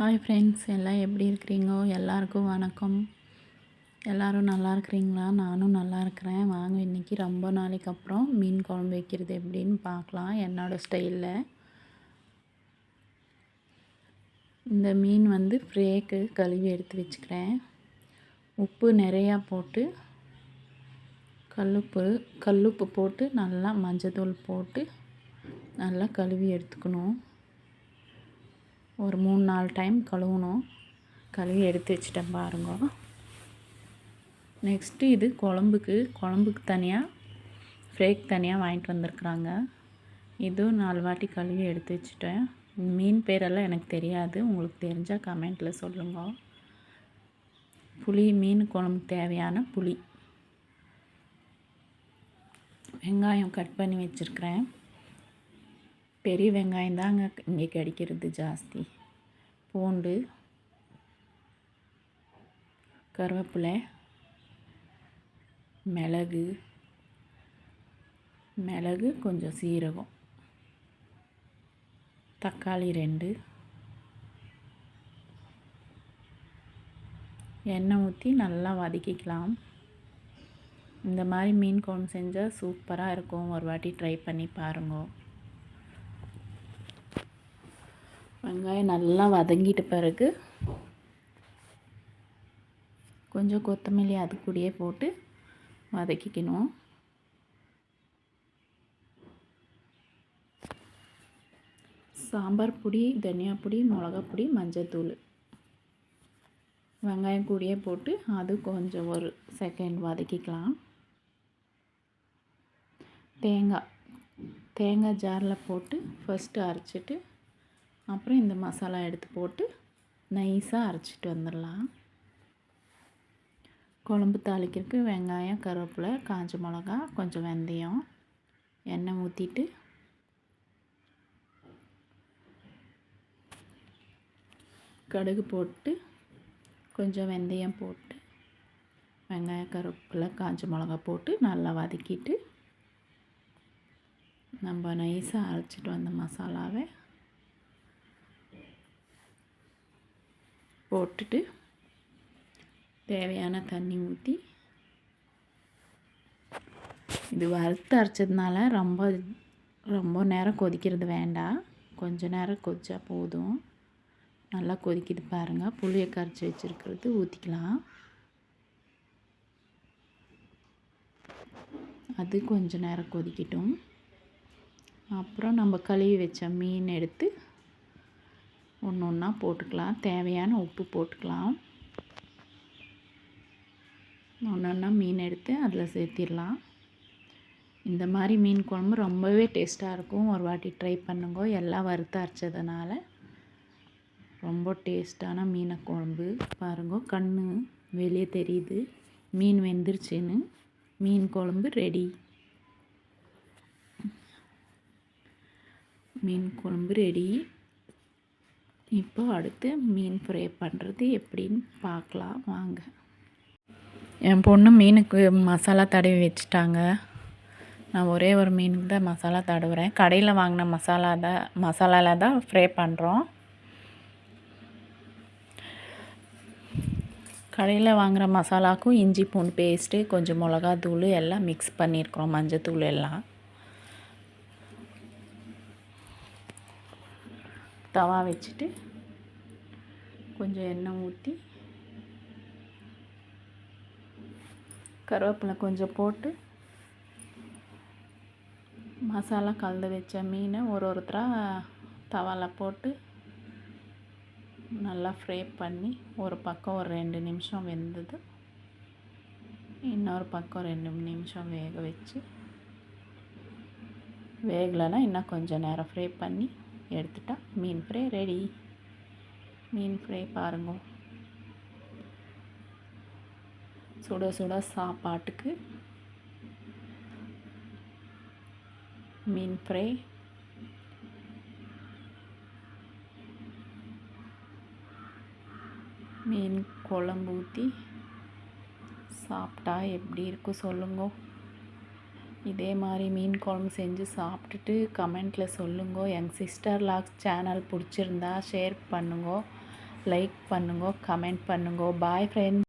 Hi friends, எல்லாம் எப்படி இருக்கிறீங்கோ? எல்லாருக்கும் வணக்கம். எல்லோரும் நல்லா இருக்கிறீங்களா? நானும் நல்லா இருக்கிறேன். வாங்க இன்றைக்கி ரொம்ப நாளைக்கு அப்புறம் மீன் குழம்பு வைக்கிறது எப்படின்னு பார்க்கலாம் என்னோடய ஸ்டைலில். இந்த மீன் ஃப்ரேக்கு கழுவி எடுத்து வச்சுக்கிறேன். உப்பு நிறையா போட்டு கல்லுப்பு போட்டு நல்லா மஞ்சத்தூள் போட்டு நல்லா கழுவி எடுத்துக்கணும். ஒரு 3-4 டைம் கழுவணும். கழுவி எடுத்து வச்சுட்டேன் பாருங்க. நெக்ஸ்ட்டு இது குழம்புக்கு தனியாக ஃப்ரேக் தனியாக வாங்கிட்டு வந்திருக்குறாங்க. இதுவும் 4 வாட்டி கழுவி எடுத்து வச்சுட்டேன். மீன் பேரெல்லாம் எனக்கு தெரியாது, உங்களுக்கு தெரிஞ்சால் கமெண்ட்டில் சொல்லுங்க. மீன் குழம்புக்கு தேவையான புளி, வெங்காயம் கட் பண்ணி வச்சுருக்கிறேன். பெரிய வெங்காயம் தாங்க இங்கே கிடைக்கிறது ஜாஸ்தி. பூண்டு, கருவேப்பிலை, மிளகு கொஞ்சம் சீரகம், தக்காளி 2, எண்ணெய் ஊற்றி நல்லா வதக்கிக்கலாம். இந்த மாதிரி மீன் குழம்பு செஞ்சால் சூப்பராக இருக்கும். ஒரு வாட்டி ட்ரை பண்ணி பாருங்க. வெங்காயம் நல்லா வதங்கிட்ட பிறகு கொஞ்சம் கொத்தமல்லி அது கூடயே போட்டு வதக்கிக்கணும். சாம்பார் பொடி, தனியா பொடி, மிளகாப்பொடி, மஞ்சத்தூள் வெங்காயம் கூடயே போட்டு அது கொஞ்சம் ஒரு செகண்ட் வதக்கிக்கலாம். தேங்காய் ஜாரில் போட்டு ஃபஸ்ட்டு அரைச்சிட்டு அப்புறம் இந்த மசாலா எடுத்து போட்டு நைஸாக அரைச்சிட்டு வந்துடலாம். குழம்பு தாளிக்கிறதுக்கு வெங்காயம், கருவேப்பிலை, காஞ்ச மிளகா, கொஞ்சம் வெந்தயம், எண்ணெய் ஊற்றிட்டு கடுகு போட்டு கொஞ்சம் வெந்தயம் போட்டு வெங்காயம், கருவேப்பிலை, காஞ்ச மிளகா போட்டு நல்லா வதக்கிட்டு நம்ம நைஸாக அரைச்சிட்டு வந்த மசாலாவை போட்டுட்டு தேவையான தண்ணி ஊற்றி, இது வறுத்து அரைச்சதுனால ரொம்ப நேரம் கொதிக்கிறது வேண்டாம். கொஞ்ச நேரம் கொதிச்சா போதும். நல்லா கொதிக்குது பாருங்கள். புளியை கரைச்சி வச்சுருக்கிறது ஊற்றிக்கலாம். அது கொஞ்ச நேரம் கொதிக்கட்டும். அப்புறம் நம்ம கழுவி வச்ச மீன் எடுத்து ஒன்று ஒன்றா போட்டுக்கலாம். தேவையான உப்பு போட்டுக்கலாம். ஒன்று ஒன்றா மீன் எடுத்து அதில் சேர்த்திடலாம். இந்த மாதிரி மீன் குழம்பு ரொம்பவே டேஸ்ட்டாக இருக்கும். ஒரு வாட்டி ட்ரை பண்ணுங்க. எல்லாம் வறுத்து அரைச்சதுனால ரொம்ப டேஸ்ட்டான மீன் குழம்பு பாருங்க. கண் வெளியே தெரியுது மீன் வெந்துருச்சுன்னு. மீன் குழம்பு ரெடி. மீன் குழம்பு ரெடி. இப்போ அடுத்து மீன் ஃப்ரை பண்ணுறது எப்படின்னு பார்க்கலாம் வாங்க. என் பொண்ணு மீனுக்கு மசாலா தடவி வச்சுட்டாங்க. நான் ஒரே ஒரு மீனுக்கு தான் மசாலா தடவுறேன். கடையில் வாங்கின மசாலாவில் தான் ஃப்ரை பண்ணுறோம். கடையில் வாங்குகிற மசாலாவுக்கும் இஞ்சி பூண்டு பேஸ்ட்டு, கொஞ்சம் மிளகாத்தூள் எல்லாம் மிக்ஸ் பண்ணியிருக்கிறோம். மஞ்சத்தூள் எல்லாம். தவா வச்சுட்டு கொஞ்சம் எண்ணெய் ஊற்றி கருவேப்பிலை கொஞ்சம் போட்டு மசாலா கலந்து வச்ச மீனை ஒருத்தராக தவாவில் போட்டு நல்லா ஃப்ரை பண்ணி ஒரு பக்கம் ஒரு 2 நிமிஷம் வெந்தது, இன்னொரு பக்கம் 2 நிமிஷம் வேக வச்சு, வேகலைன்னா இன்னும் கொஞ்சம் நேரம் ஃப்ரை பண்ணி எடுத்துட்டா மீன் ஃப்ரை ரெடி. மீன் ஃப்ரை பாருங்க. சுட சுட சாப்பாட்டுக்கு மீன் ஃப்ரை மீன் குழம்பு ஊற்றி சாப்பிட்டா எப்படி இருக்கும் சொல்லுங்க. இதே மாதிரி மீன் குழம்பு செஞ்சு சாப்பிட்டுட்டு கமெண்ட்டில் சொல்லுங்க. எங்கள் சிஸ்டர் லாக்ஸ் சேனல் பிடிச்சிருந்தா ஷேர் பண்ணுங்க, லைக் பண்ணுங்க, கமெண்ட் பண்ணுங்க. Bye friends.